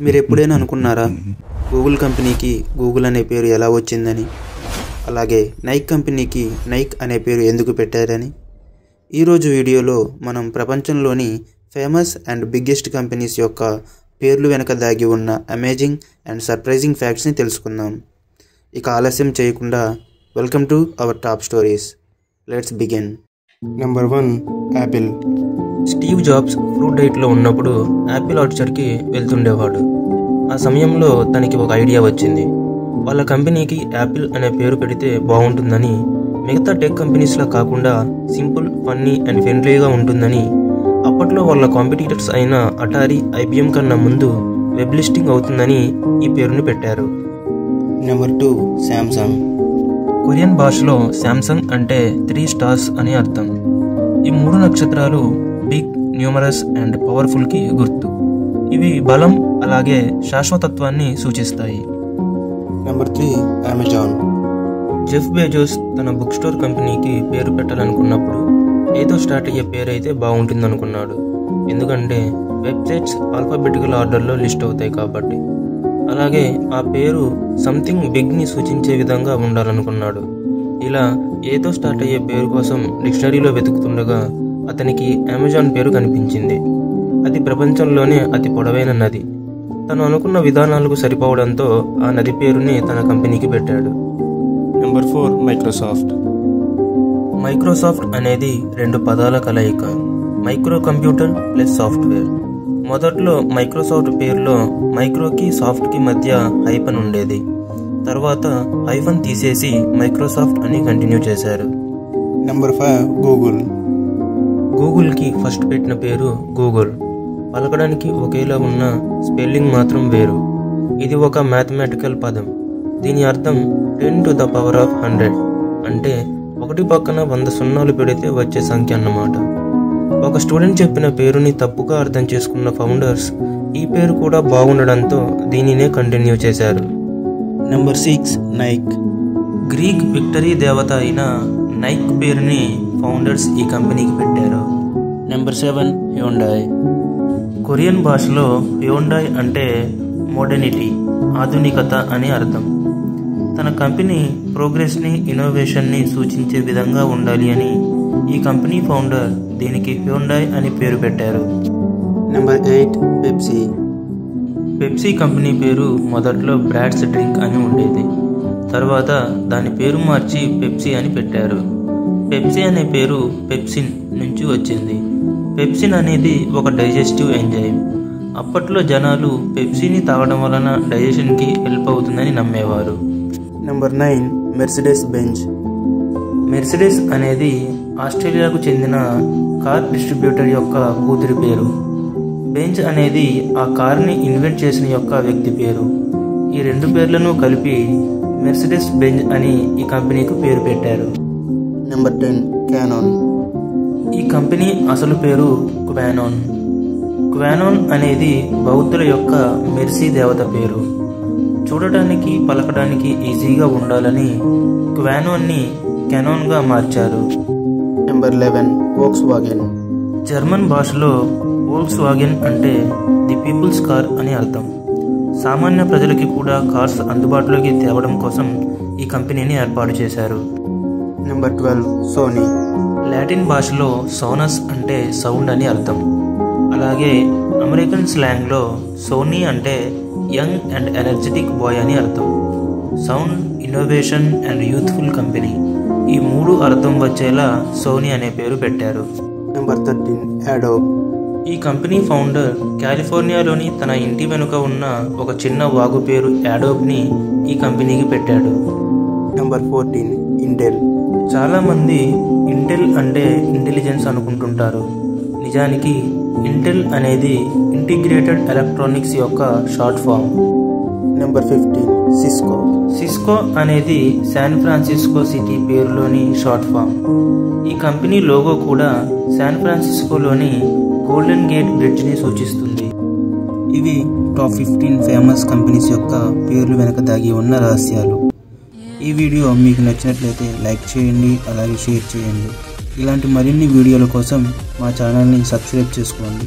మీరు ఎప్పుడైనా అనుకున్నారా గూగుల్ కంపెనీకి గూగుల్ అనే పేరు ఎలా వచ్చిందని, అలాగే నైక్ కంపెనీకి నైక్ అనే పేరు ఎందుకు పెట్టారని? ఈరోజు వీడియోలో మనం ప్రపంచంలోని ఫేమస్ అండ్ బిగ్గెస్ట్ కంపెనీస్ యొక్క పేర్లు వెనక దాగి ఉన్న అమేజింగ్ అండ్ సర్ప్రైజింగ్ ఫ్యాక్ట్స్ని తెలుసుకుందాం. ఇక ఆలస్యం చేయకుండా welcome to our top stories. Let's begin. Number 1, Apple. Steve jobs fruit డైట్లో ఉన్నప్పుడు యాపిల్ ఆర్చర్డ్కి వెళ్తుండేవాడు. ఆ సమయంలో తనకి ఒక ఐడియా వచ్చింది. వాళ్ళ కంపెనీకి యాపిల్ అనే పేరు పెడితే బాగుంటుందని, మిగతా టెక్ కంపెనీస్లా కాకుండా సింపుల్, ఫన్నీ అండ్ ఫ్రెండ్లీగా ఉంటుందని. అప్పట్లో వాళ్ళ కాంపిటీటర్స్ అయిన అటారీ, ఐబిఎం కన్నా ముందు వెబ్ లిస్టింగ్ అవుతుందని ఈ పేరుని పెట్టారు. Number 2, Samsung. కొరియన్ భాషలో శాంసంగ్ అంటే 3 స్టార్స్ అని అర్థం. ఈ 3 నక్షత్రాలు బిగ్, న్యూమరస్ అండ్ పవర్ఫుల్కి గుర్తు. ఇవి బలం అలాగే శాశ్వతత్వాన్ని సూచిస్తాయి. Number 3, Amazon. జెఫ్ బెజోస్ తన బుక్ స్టోర్ కంపెనీకి పేరు పెట్టాలనుకున్నప్పుడు ఏదో స్టార్ట్ అయ్యే పేరు అయితే బాగుంటుంది అనుకున్నాడు. ఎందుకంటే వెబ్సైట్స్ ఆల్ఫాబెటికల్ ఆర్డర్లో లిస్ట్ అవుతాయి కాబట్టి. అలాగే ఆ పేరు సంథింగ్ బిగ్ని సూచించే విధంగా ఉండాలనుకున్నాడు. ఇలా ఏదో స్టార్ట్ అయ్యే పేరు కోసం డిక్షనరీలో వెతుకుతుండగా అతనికి అమెజాన్ పేరు కనిపించింది. అది ప్రపంచంలోనే అతి పొడవైన నది. తను అనుకున్న విధానాలకు సరిపోవడంతో ఆ నది పేరుని తన కంపెనీకి పెట్టాడు. Number 4, Microsoft. మైక్రోసాఫ్ట్ అనేది 2 పదాల కలయిక, మైక్రో కంప్యూటర్ ప్లస్ సాఫ్ట్వేర్. మొదట్లో మైక్రోసాఫ్ట్ పేరులో మైక్రోకి సాఫ్ట్కి మధ్య హైఫన్ ఉండేది. తర్వాత హైఫన్ తీసేసి మైక్రోసాఫ్ట్ అని కంటిన్యూ చేశారు. Number 5, Google. గూగుల్కి ఫస్ట్ పెట్టిన పేరు గూగుల్. పలకడానికి ఒకేలా ఉన్న స్పెల్లింగ్ మాత్రం వేరు. ఇది ఒక మ్యాథమెటికల్ పదం. దీని అర్థం 10 to the power of 100, అంటే 1 పక్కన 100 సున్నాలు పెడితే వచ్చే సంఖ్య అన్నమాట. ఒక స్టూడెంట్ చెప్పిన పేరుని తప్పుగా అర్థం చేసుకున్న ఫౌండర్స్ ఈ పేరు కూడా బాగుండడంతో దీనినే కంటిన్యూ చేశారు. Number 6, Nike. గ్రీక్ విక్టరీ దేవత అయిన నైక్ పేరుని ఫౌండర్స్ ఈ కంపెనీకి పెట్టారు. Number 7, Hyundai. కొరియన్ భాషలో హ్యుండాయ్ అంటే మోడర్నిటీ, ఆధునికత అని అర్థం. తన కంపెనీ ప్రోగ్రెస్ని, ఇన్నోవేషన్ని సూచించే విధంగా ఉండాలి అని ఈ కంపెనీ ఫౌండర్ దీనికి హ్యుండాయ్ అని పేరు పెట్టారు. Number 8, Pepsi. పెప్సీ కంపెనీ పేరు మొదట్లో బ్రాడ్స్ డ్రింక్ అని ఉండేది. తర్వాత దాని పేరు మార్చి పెప్సీ అని పెట్టారు. పెప్సీ అనే పేరు పెప్సిన్ నుంచి వచ్చింది. పెప్సిన్ అనేది ఒక డైజెస్టివ్ ఎంజైమ్. అప్పట్లో జనాలు పెప్సీని తాగడం వలన డైజెషన్కి హెల్ప్ అవుతుందని నమ్మేవారు. Number 9, Mercedes Benz. మెర్సిడెస్ అనేది ఆస్ట్రేలియాకు చెందిన కార్ డిస్ట్రిబ్యూటర్ యొక్క కూతురి పేరు. బెంజ్ అనేది ఆ కార్ని ఇన్వెంట్ చేసిన యొక్క వ్యక్తి పేరు. ఈ 2 పేర్లను కలిపి మెర్సిడెస్ బెంజ్ అని ఈ కంపెనీకి పేరు పెట్టారు. Number 10, Canaan. ఈ కంపెనీ అసలు పేరు క్వానోన్. క్వానోన్ అనేది బౌద్ధుల యొక్క మెర్సీ దేవత పేరు. చూడటానికి, పలకడానికి ఈజీగా ఉండాలని క్వానోన్ని కెనాన్గా మార్చారు. నెంబర్ 11, వోక్స్వాగెన్. జర్మన్ భాషలో వోల్క్స్వాగెన్ అంటే ది పీపుల్స్ కార్ అని అర్థం. సామాన్య ప్రజలకి కూడా కార్స్ అందుబాటులోకి తేవడం కోసం ఈ కంపెనీని ఏర్పాటు చేశారు. Number 12, Sony. లాటిన్ భాషలో సోనస్ అంటే సౌండ్ అని అర్థం. అలాగే అమెరికన్ స్లాంగ్లో సోనీ అంటే యంగ్ అండ్ ఎనర్జెటిక్ బాయ్ అని అర్థం. Sound, innovation and youthful company, ఈ 3 అర్థం వచ్చేలా సోనీ అనే పేరు పెట్టారు. Number 13, Adobe. ఈ కంపెనీ ఫౌండర్ కాలిఫోర్నియాలోని తన ఇంటి వెనుక ఉన్న ఒక చిన్న వాగు పేరు అడోబ్ని ఈ కంపెనీకి పెట్టాడు. Number 14, Intel. చాలామంది ఇంటెల్ అంటే ఇంటెలిజెన్స్ అనుకుంటుంటారు. నిజానికి ఇంటెల్ అనేది ఇంటిగ్రేటెడ్ ఎలక్ట్రానిక్స్ యొక్క short form. Number 15, Cisco. Cisco అనేది శాన్ ఫ్రాన్సిస్కో సిటీ పేరులోని షార్ట్ ఫామ్. ఈ కంపెనీ లోగో కూడా శాన్ ఫ్రాన్సిస్కోలోని గోల్డెన్ గేట్ బ్రిడ్జ్ని సూచిస్తుంది. ఇవి టాప్ 15 ఫేమస్ కంపెనీస్ యొక్క పేర్లు వెనక దాగి ఉన్న రహస్యాలు. ఈ వీడియో మీకు నచ్చినట్లయితే లైక్ చేయండి, అలాగే షేర్ చేయండి. ఇలాంటి మరిన్ని వీడియోల కోసం మా ఛానల్ని సబ్స్క్రైబ్ చేసుకోండి.